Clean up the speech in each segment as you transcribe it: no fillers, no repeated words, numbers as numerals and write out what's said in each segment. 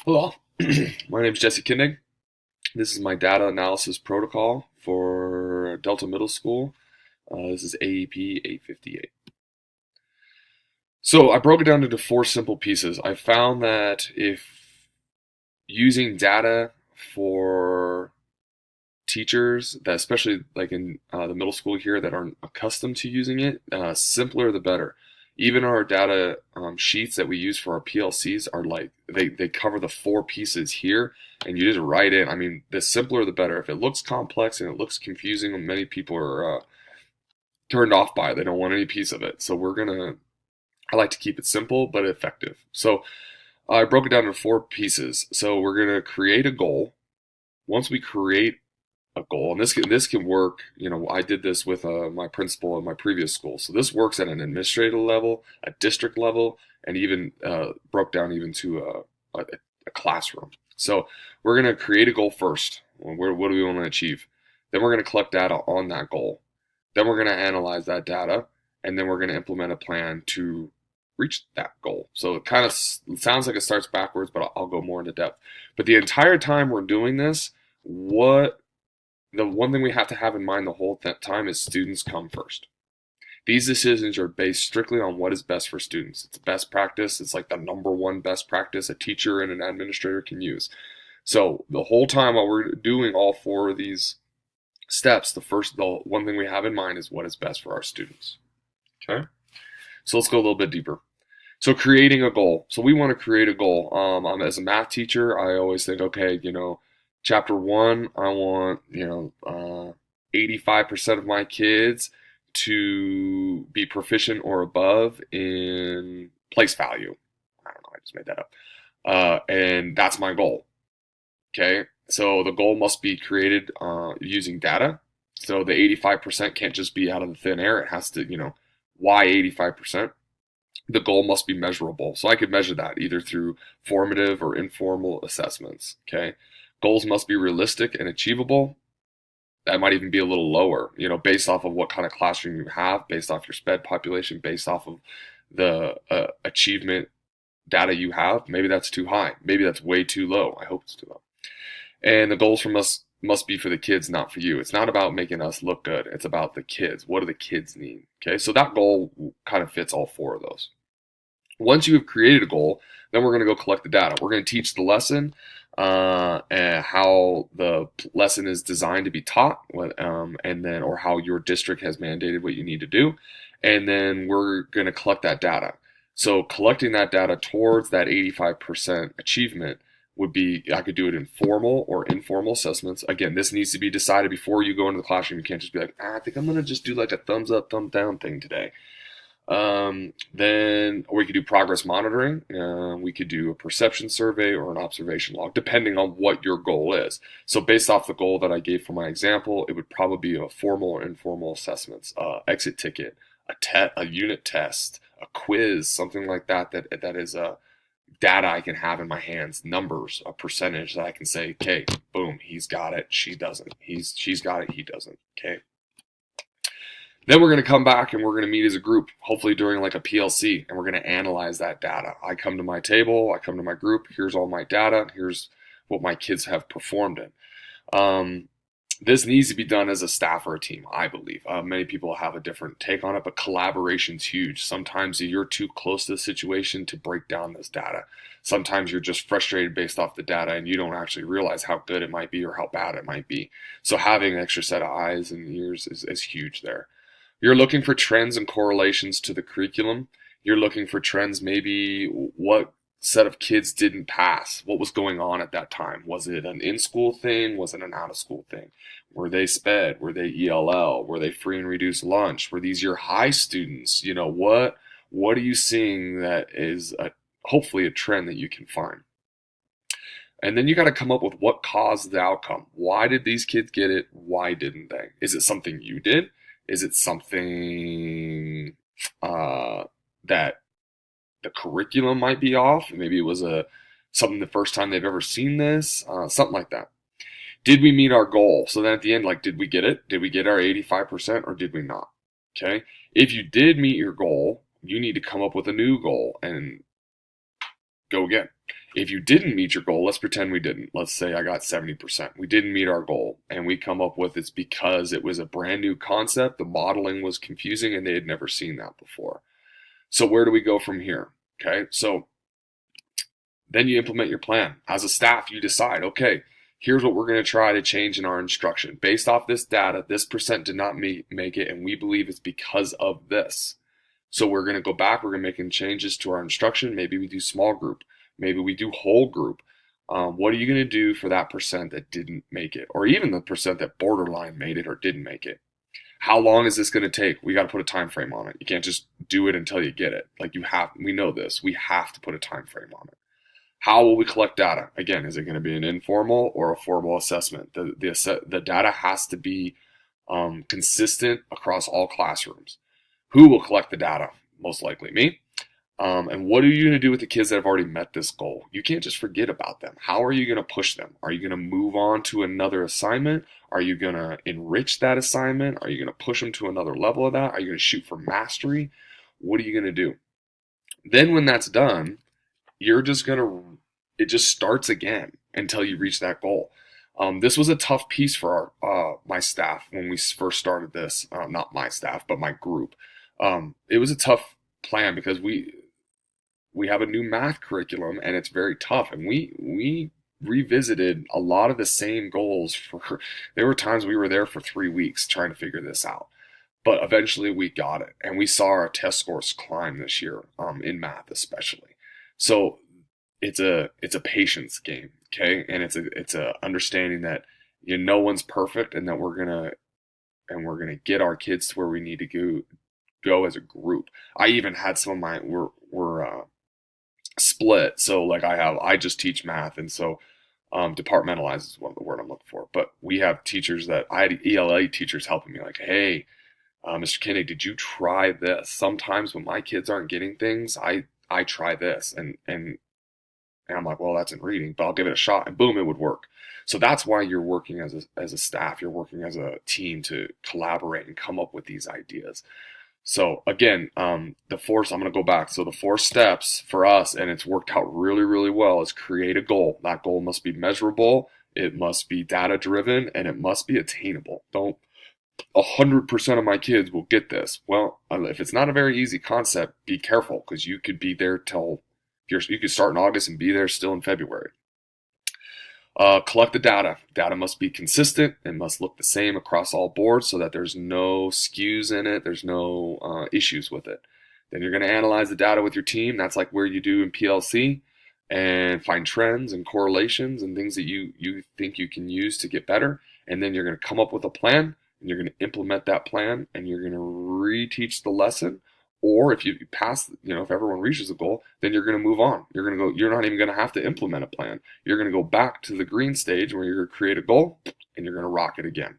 Hello, my name is Jesse Kindig. This is my data analysis protocol for Delta Middle School. This is AEP 858. So I broke it down into four simple pieces. I found that if using data for teachers, that especially like in the middle school here that aren't accustomed to using it, simpler the better. Even our data sheets that we use for our PLCs are like they cover the four pieces here, and you just write in. I mean, the simpler the better. If it looks complex and it looks confusing, many people are turned off by it. They don't want any piece of it. So I like to keep it simple but effective. So I broke it down into four pieces. So we're gonna create a goal. Once we create a goal, and this can work. You know, I did this with my principal in my previous school, so this works at an administrative level, a district level, and even broke down even to a classroom. So we're going to create a goal first. What do we want to achieve? Then we're going to collect data on that goal. Then we're going to analyze that data, and then we're going to implement a plan to reach that goal. So it kind of sounds like it starts backwards, but I'll go more into depth. But the entire time we're doing this, what the one thing we have to have in mind the whole time is students come first. These decisions are based strictly on what is best for students. It's best practice. It's like the number one best practice a teacher and an administrator can use. So the whole time while we're doing all four of these steps, the one thing we have in mind is what is best for our students. Okay? So let's go a little bit deeper. So creating a goal. So we want to create a goal. As a math teacher, I always think, okay, chapter one, I want, 85% of my kids to be proficient or above in place value. I don't know, I just made that up. And that's my goal. Okay, so the goal must be created using data. So the 85% can't just be out of the thin air. It has to, why 85%? The goal must be measurable. So I could measure that either through formative or informal assessments. Okay. Goals must be realistic and achievable. That might even be a little lower, based off of what kind of classroom you have, based off your SPED population, based off of the achievement data you have. Maybe that's too high. Maybe that's way too low. I hope it's too low. And the goals from us must be for the kids, not for you. It's not about making us look good. It's about the kids. What do the kids need? Okay, so that goal kind of fits all four of those. Once you have created a goal, then we're going to go collect the data. We're going to teach the lesson and how the lesson is designed to be taught, and then or how your district has mandated what you need to do, and then we're going to collect that data. So collecting that data towards that 85% achievement would be, I could do it in formal or informal assessments. Again, this needs to be decided before you go into the classroom. You can't just be like, I think I'm going to just do like a thumbs up, thumbs down thing today. Then we could do progress monitoring. We could do a perception survey or an observation log, depending on what your goal is. So based off the goal that I gave for my example, it would probably be a formal or informal assessments, exit ticket, a unit test, a quiz, something like that. That is data I can have in my hands, numbers, a percentage that I can say, okay, boom, he's got it, she doesn't. She's got it, he doesn't. Okay. Then we're going to come back and we're going to meet as a group, hopefully during like a PLC, and we're going to analyze that data. I come to my table, I come to my group, here's all my data, here's what my kids have performed in. This needs to be done as a staff or a team, I believe. Many people have a different take on it, but collaboration's huge. Sometimes you're too close to the situation to break down this data. Sometimes you're just frustrated based off the data and you don't actually realize how good it might be or how bad it might be. So having an extra set of eyes and ears is huge there. You're looking for trends and correlations to the curriculum. You're looking for trends, maybe what set of kids didn't pass, what was going on at that time. Was it an in-school thing? Was it an out-of-school thing? Were they SPED? Were they ELL? Were they free and reduced lunch? Were these your high students? What are you seeing that is hopefully a trend that you can find? And then you got to come up with what caused the outcome. Why did these kids get it? Why didn't they? Is it something you did? Is it something that the curriculum might be off? Maybe it was something the first time they've ever seen this, something like that. Did we meet our goal? So then at the end, like, did we get it? Did we get our 85% or did we not? Okay. If you did meet your goal, you need to come up with a new goal and go again. If you didn't meet your goal, let's pretend we didn't. Let's say I got 70%. We didn't meet our goal, and we come up with it's because it was a brand new concept, the modeling was confusing, and they had never seen that before. So where do we go from here? Okay, so then you implement your plan. As a staff, you decide, okay, here's what we're going to try to change in our instruction. Based off this data, this percent did not make it, and we believe it's because of this. So we're going to go back, we're going to make changes to our instruction. Maybe we do small group. Maybe we do whole group. What are you going to do for that percent that didn't make it? Or even the percent that borderline made it or didn't make it? How long is this going to take? We got to put a time frame on it. You can't just do it until you get it. Like we know this. We have to put a time frame on it. How will we collect data? Again, is it going to be an informal or a formal assessment? The data has to be consistent across all classrooms. Who will collect the data? Most likely me. And what are you going to do with the kids that have already met this goal? You can't just forget about them. How are you going to push them? Are you going to move on to another assignment? Are you going to enrich that assignment? Are you going to push them to another level of that? Are you going to shoot for mastery? What are you going to do? Then when that's done, it just starts again until you reach that goal. This was a tough piece for my staff when we first started this. Not my staff, but my group. It was a tough plan because we have a new math curriculum and it's very tough, and we revisited a lot of the same goals there were times we were there for 3 weeks trying to figure this out, but eventually we got it, and we saw our test scores climb this year, in math especially. So it's a patience game, okay, and it's a understanding that no one's perfect, and that we're gonna get our kids to where we need to go as a group. I even had some of my we're split. So like I just teach math, and so departmentalized is one of the word I'm looking for. But we have teachers I had ELA teachers helping me, like, hey, Mr. Kinney, did you try this? Sometimes when my kids aren't getting things, I try this, and I'm like, well, that's in reading, but I'll give it a shot, and boom, it would work. So that's why you're working as a staff, you're working as a team to collaborate and come up with these ideas. So again, I'm going to go back. So the 4 steps for us, and it's worked out really, really well, is create a goal. That goal must be measurable, it must be data driven, and it must be attainable. Don't 100% of my kids will get this. Well, if it's not a very easy concept, be careful, because you could be there you could start in August and be there still in February. Collect the data. Data must be consistent. It must look the same across all boards so that there's no skews in it. There's no issues with it. Then you're going to analyze the data with your team. That's like where you do in PLC, and find trends and correlations and things that you think you can use to get better. And then you're going to come up with a plan, and you're going to implement that plan, and you're going to reteach the lesson. Or if you pass, if everyone reaches a goal, then you're going to move on. You're not even going to have to implement a plan. You're going to go back to the green stage where you're going to create a goal, and you're going to rock it again.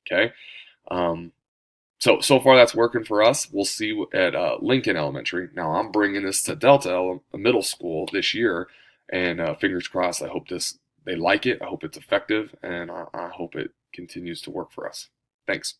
Okay. So far that's working for us. We'll see at Lincoln Elementary. Now I'm bringing this to Delta Middle School this year, and fingers crossed. I hope they like it. I hope it's effective, and I hope it continues to work for us. Thanks.